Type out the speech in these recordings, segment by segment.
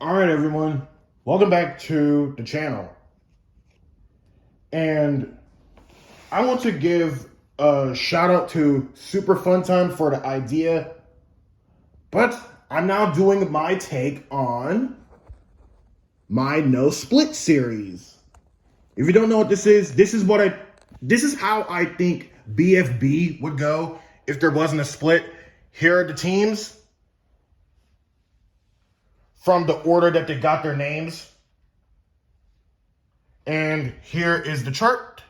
All right, everyone. Welcome back to the channel. And I want to give a shout out to Super Fun Time for the idea. But I'm now doing my take on my No Split series. If you don't know what this is how I think BFB would go if there wasn't a split. Here are the teams from the order that they got their names. And here is the chart.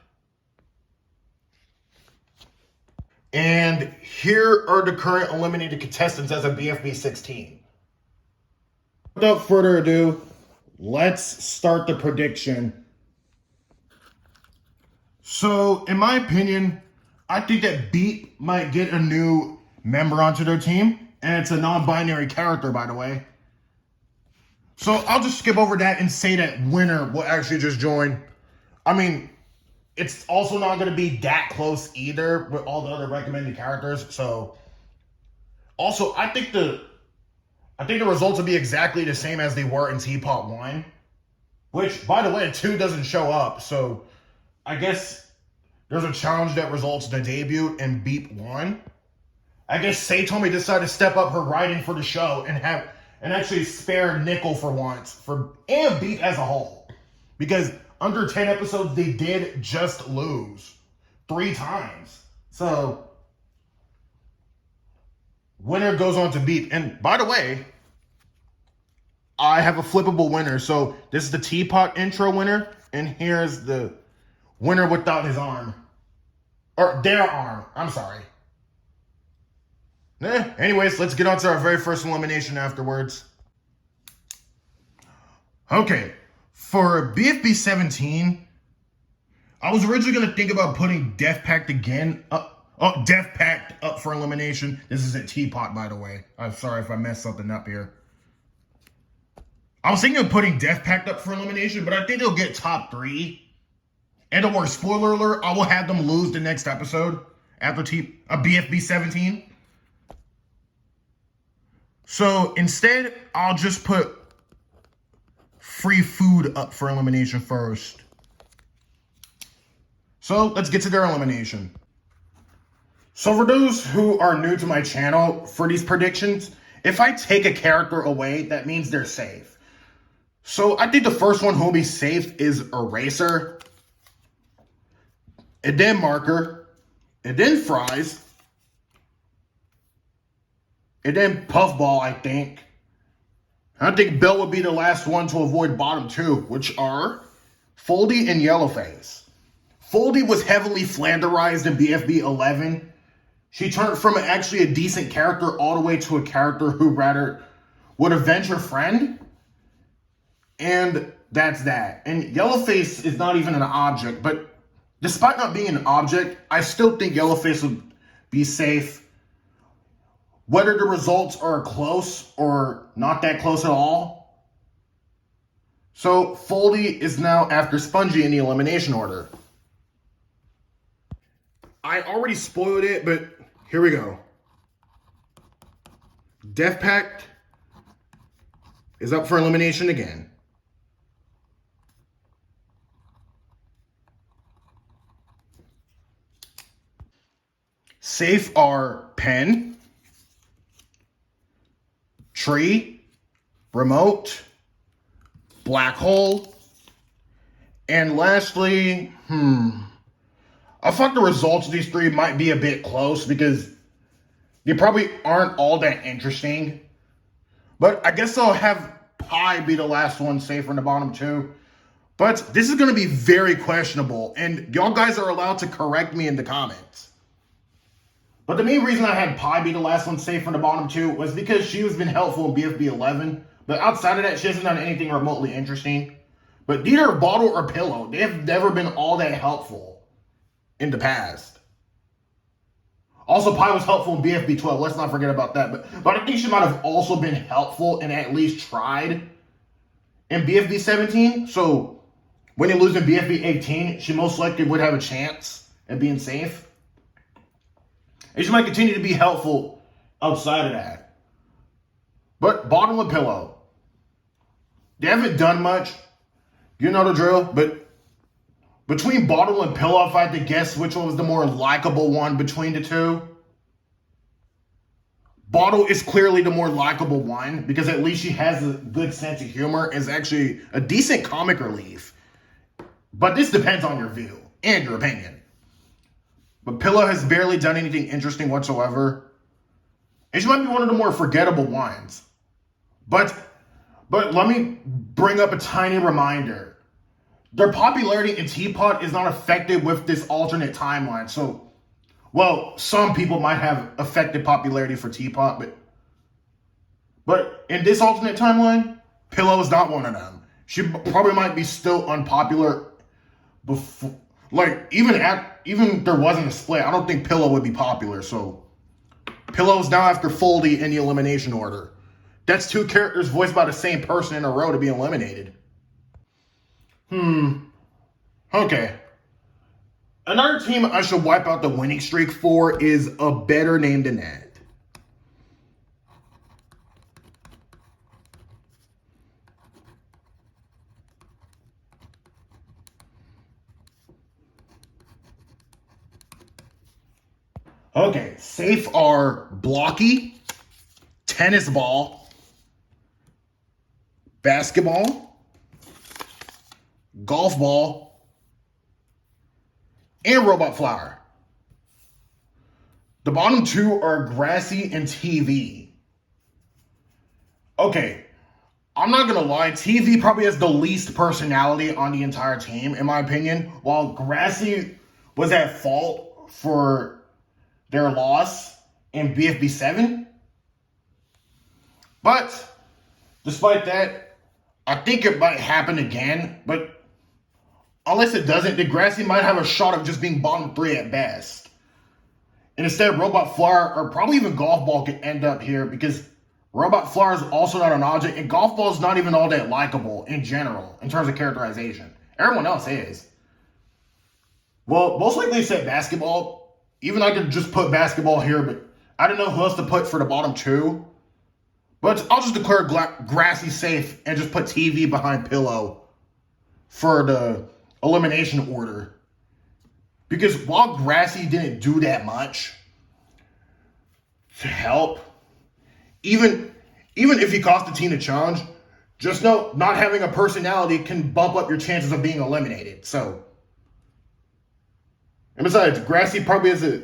And here are the current eliminated contestants as a BFB 16. Without further ado, let's start the prediction. So, in my opinion, I think that B.A.C.T might get a new member onto their team. And it's a non-binary character, by the way. So, I'll just skip over that and say that Winner will actually just join. I mean, it's also not going to be that close either with all the other recommended characters. So, also, I think the results will be exactly the same as they were in Teapot 1. Which, by the way, 2 doesn't show up. So, I guess there's a challenge that results in a debut and BFB 1. I guess Saytomi decided to step up her writing for the show and actually spare Nickel for once and BFB as a whole. Because under 10 episodes, they did just lose 3 times. So, Winner goes on to BFB. And by the way, I have a flippable winner. So, this is the Teapot intro winner. And here's the winner without his arm. Or their arm. I'm sorry. Anyways, let's get on to our very first elimination afterwards. Okay. For BFB 17, I was originally going to think about putting Death P.A.C.T again. Death P.A.C.T up for elimination. This is a Teapot, by the way. I'm sorry if I messed something up here. I was thinking of putting Death P.A.C.T up for elimination, but I think they'll get top 3. And don't worry, spoiler alert, I will have them lose the next episode after BFB 17. So instead, I'll just put Free Food up for elimination first. So let's get to their elimination. So for those who are new to my channel, for these predictions, if I take a character away, that means they're safe. So I think the first one who will be safe is Eraser, and then Marker, and then Fries, and then Puffball, I think. I think Bell would be the last one to avoid bottom 2, which are Foldy and Yellowface. Foldy was heavily flanderized in BFB 11. She turned from actually a decent character all the way to a character who rather would avenge her friend. And that's that. And Yellowface is not even an object, but despite not being an object, I still think Yellowface would be safe. Whether the results are close or not that close at all. So, Foldy is now after Spongy in the elimination order. I already spoiled it, but here we go. Death P.A.C.T is up for elimination again. Safe are Pen, Tree, Remote, Black Hole, and lastly, I thought the results of these 3 might be a bit close because they probably aren't all that interesting. But I guess I'll have Pie be the last one safer in the bottom 2. But this is going to be very questionable, and y'all guys are allowed to correct me in the comments. But the main reason I had Pie be the last one safe from the bottom 2 was because she has been helpful in BFB 11. But outside of that, she hasn't done anything remotely interesting. But neither Bottle or Pillow, they have never been all that helpful in the past. Also, Pie was helpful in BFB 12. Let's not forget about that. But I think she might have also been helpful and at least tried in BFB 17. So when you lose in BFB 18, she most likely would have a chance at being safe. And she might continue to be helpful outside of that. But bottom of Pillow. They haven't done much. You know the drill. But between Bottle and Pillow, if I had to guess which one was the more likable one between the two, Bottle is clearly the more likable one because at least she has a good sense of humor and is actually a decent comic relief. But this depends on your view and your opinion. But Pillow has barely done anything interesting whatsoever. And she might be one of the more forgettable ones. But let me bring up a tiny reminder. Their popularity in Teapot is not affected with this alternate timeline. So, well, some people might have affected popularity for Teapot, but in this alternate timeline, Pillow is not one of them. She probably might be still unpopular before, like, even there wasn't a split, I don't think Pillow would be popular. So Pillow's now after Foldy in the elimination order. That's two characters voiced by the same person in a row to be eliminated. Okay. Another team I should wipe out the winning streak for is a better name than that. Okay, safe are Blocky, Tennis Ball, Basketball, Golf Ball, and Robot Flower. The bottom two are Grassy and TV. Okay, I'm not gonna lie, TV probably has the least personality on the entire team, in my opinion, while Grassy was at fault for their loss in BFB 7. But despite that, I think it might happen again, but unless it doesn't, the Grassy might have a shot of just being bottom 3 at best. And instead, Robot Flower or probably even Golf Ball could end up here because Robot Flower is also not an object, and Golf Ball is not even all that likable in general in terms of characterization. Everyone else is. Well, most likely except Basketball. Even I could just put Basketball here, but I don't know who else to put for the bottom two. But I'll just declare Grassy safe and just put TV behind Pillow for the elimination order. Because while Grassy didn't do that much to help, even if he cost the team a challenge, just know not having a personality can bump up your chances of being eliminated. So, and besides, Grassy probably has a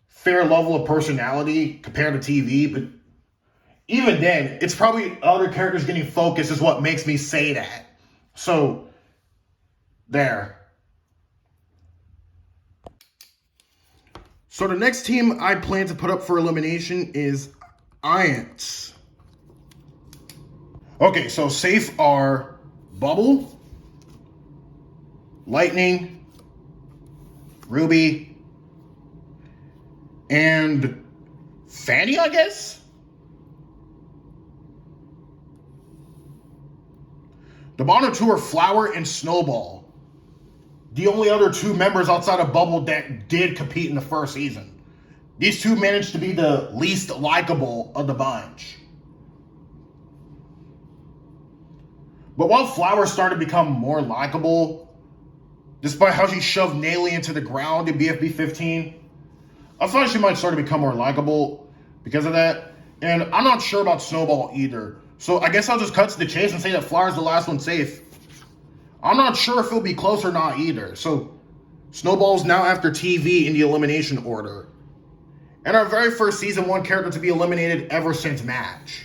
fair level of personality compared to TV, but even then, it's probably other characters getting focused is what makes me say that. So, there. So the next team I plan to put up for elimination is Iance. Okay, so safe are Bubble, Lightning, Ruby, and Fanny, I guess? The bottom two are Flower and Snowball. The only other two members outside of Bubble that did compete in the first season. These two managed to be the least likable of the bunch. But while Flower started to become more likable, despite how she shoved Naley into the ground in BFB 15, I thought she might start to become more likable because of that. And I'm not sure about Snowball either. So I guess I'll just cut to the chase and say that Flower's the last one safe. I'm not sure if it'll be close or not either. So Snowball's now after TV in the elimination order. And our very first season 1 character to be eliminated ever since match.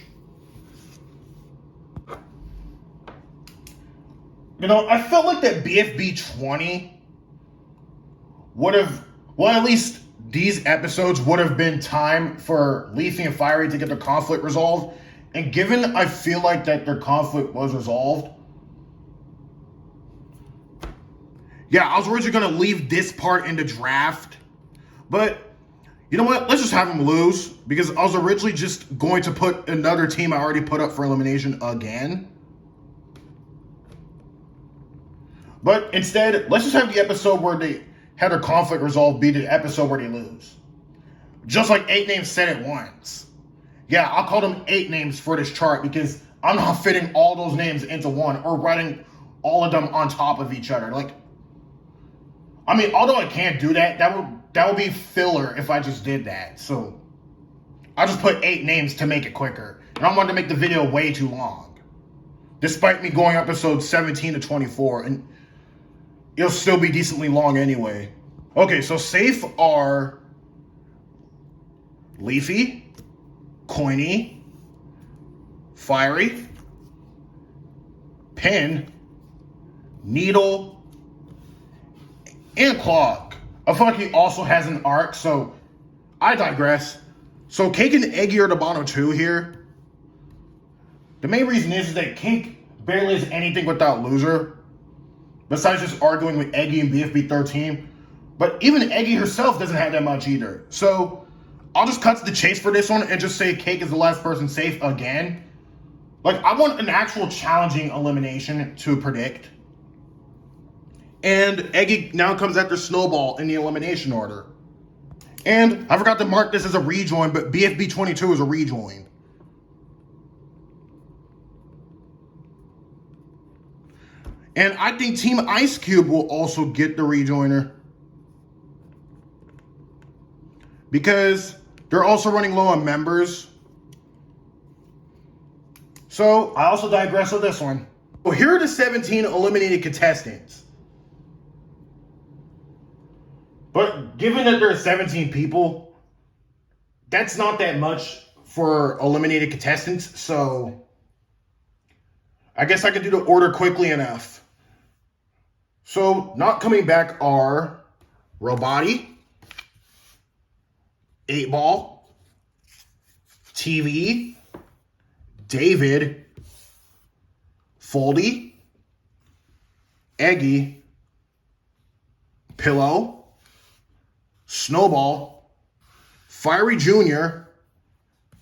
You know, I felt like that BFB 20 would have, well, at least these episodes would have been time for Leafy and Fiery to get their conflict resolved. And given I feel like that their conflict was resolved, yeah, I was originally going to leave this part in the draft. But, you know what? Let's just have them lose. Because I was originally just going to put another team I already put up for elimination again. But instead, let's just have the episode where they had their conflict resolved be the episode where they lose. Just like 8 Names said it once. Yeah, I'll call them 8 names for this chart because I'm not fitting all those names into one or writing all of them on top of each other. Like, I mean, although I can't do that, that would be filler if I just did that. So I just put 8 names to make it quicker. And I wanted to make the video way too long. Despite me going episode 17 to 24, and it'll still be decently long anyway. Okay, so safe are Leafy, Coiny, Fiery, Pin, Needle, and Clog. I feel like he also has an arc, so I digress. So Cake and Eggy are the bottom 2 here. The main reason is that Cake barely is anything without Loser, besides just arguing with Eggy and BFB 13. But even Eggy herself doesn't have that much either. So I'll just cut to the chase for this one and just say Cake is the last person safe again. Like, I want an actual challenging elimination to predict. And Eggy now comes after Snowball in the elimination order. And I forgot to mark this as a rejoin, but BFB 22 is a rejoin. And I think Team Ice Cube will also get the rejoiner, because they're also running low on members. So I also digress on this one. Well, here are the 17 eliminated contestants. But given that there are 17 people, that's not that much for eliminated contestants. So I guess I could do the order quickly enough. So not coming back are Roboti, 8-Ball, TV, David, Foldy, Eggy, Pillow, Snowball, Fiery Jr.,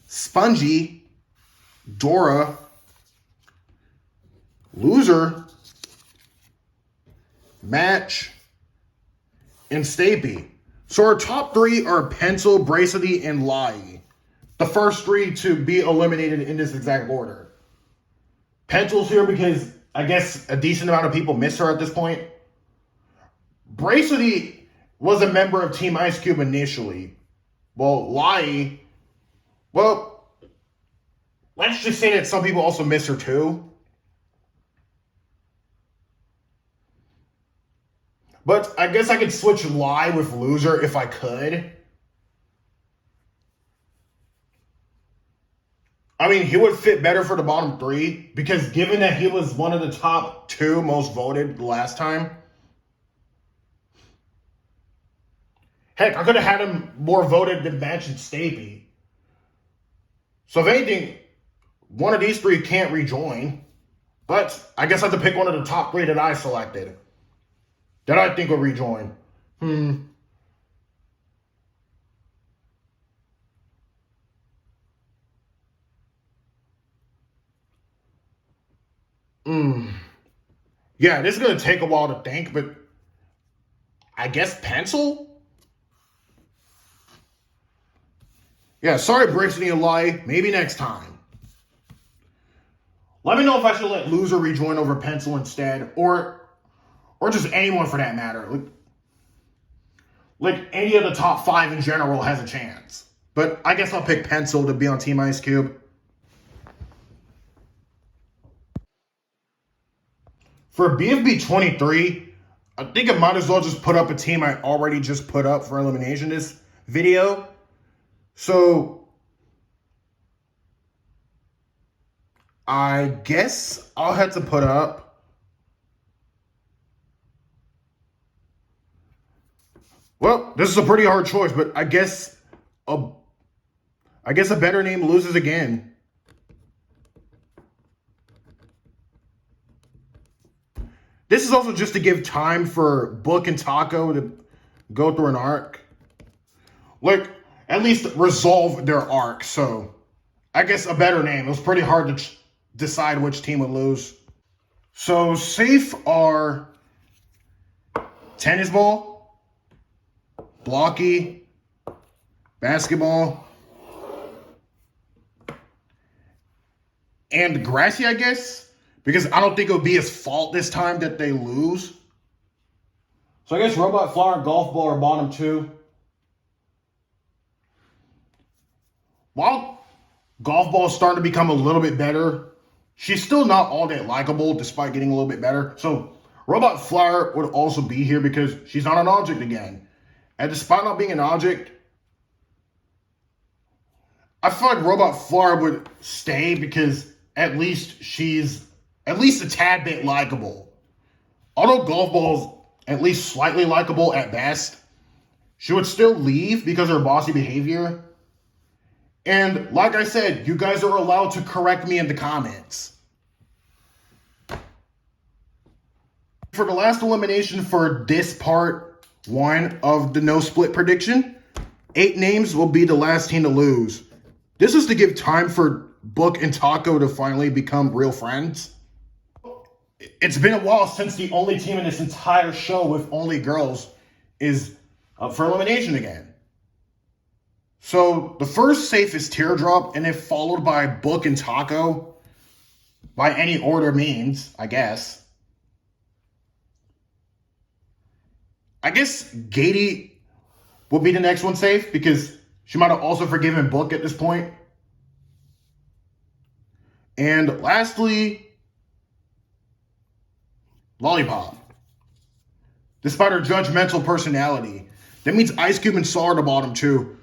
Spongy, Dora, Loser, Match, and Stapy. So our top 3 are Pencil, Bracity, and Lai. The first 3 to be eliminated in this exact order. Pencil's here because I guess a decent amount of people miss her at this point. Bracity was a member of Team Ice Cube initially. Well, Lai, well, let's just say that some people also miss her too. But I guess I could switch Lai with Loser if I could. I mean, he would fit better for the bottom 3, because given that he was one of the top 2 most voted last time. Heck, I could have had him more voted than Match and Stapy. So if anything, one of these 3 can't rejoin. But I guess I have to pick one of the top 3 that I selected, that I think will rejoin. Yeah, this is going to take a while to think, but I guess Pencil? Yeah, sorry, Brixton and Lai. Maybe next time. Let me know if I should let Loser rejoin over Pencil instead, or just anyone for that matter. Like any of the top 5 in general has a chance. But I guess I'll pick Pencil to be on Team Ice Cube. For BFB 23, I think I might as well just put up a team I already just put up for elimination this video. So I guess I'll have to put up, well, this is a pretty hard choice, but I guess a better name loses again. This is also just to give time for Book and Taco to go through an arc. Like, at least resolve their arc. So, I guess a better name. It was pretty hard to decide which team would lose. So, safe are Tennis Ball, Blocky, Basketball, and Grassy, I guess, because I don't think it would be his fault this time that they lose. So I guess Robot Flower and Golf Ball are bottom 2. While Golf Ball is starting to become a little bit better, she's still not all that likable despite getting a little bit better. So Robot Flower would also be here because she's not an object again. And despite not being an object, I feel like Robot Flower would stay because at least she's at least a tad bit likable. Although Golf Ball's at least slightly likable at best, she would still leave because of her bossy behavior. And like I said, you guys are allowed to correct me in the comments. For the last elimination for this part 1 of the no split prediction, 8 names will be the last team to lose. This is to give time for Book and Taco to finally become real friends. It's been a while since the only team in this entire show with only girls is up for elimination again. So the first safe is Teardrop, and then followed by Book and Taco. By any order means, I guess. I guess Gady will be the next one safe because she might have also forgiven Book at this point. And lastly, Lollipop. Despite her judgmental personality, that means Ice Cube and Saw are the bottom 2.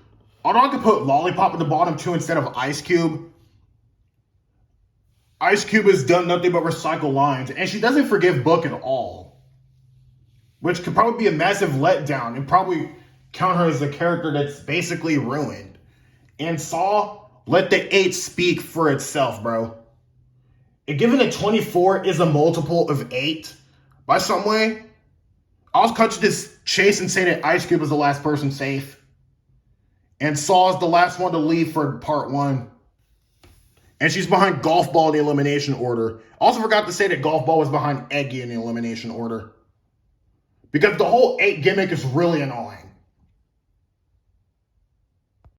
Although I could put Lollipop in the bottom 2 instead of Ice Cube. Ice Cube has done nothing but recycle lines, and she doesn't forgive Book at all. Which could probably be a massive letdown and probably count her as a character that's basically ruined. And Saw, let the 8 speak for itself, bro. And given that 24 is a multiple of 8, by some way, I'll cut to this chase and say that Ice Cube was the last person safe. And Saw is the last one to leave for part 1. And she's behind Golf Ball in the elimination order. Also forgot to say that Golf Ball was behind Eggy in the elimination order. Because the whole 8 gimmick is really annoying.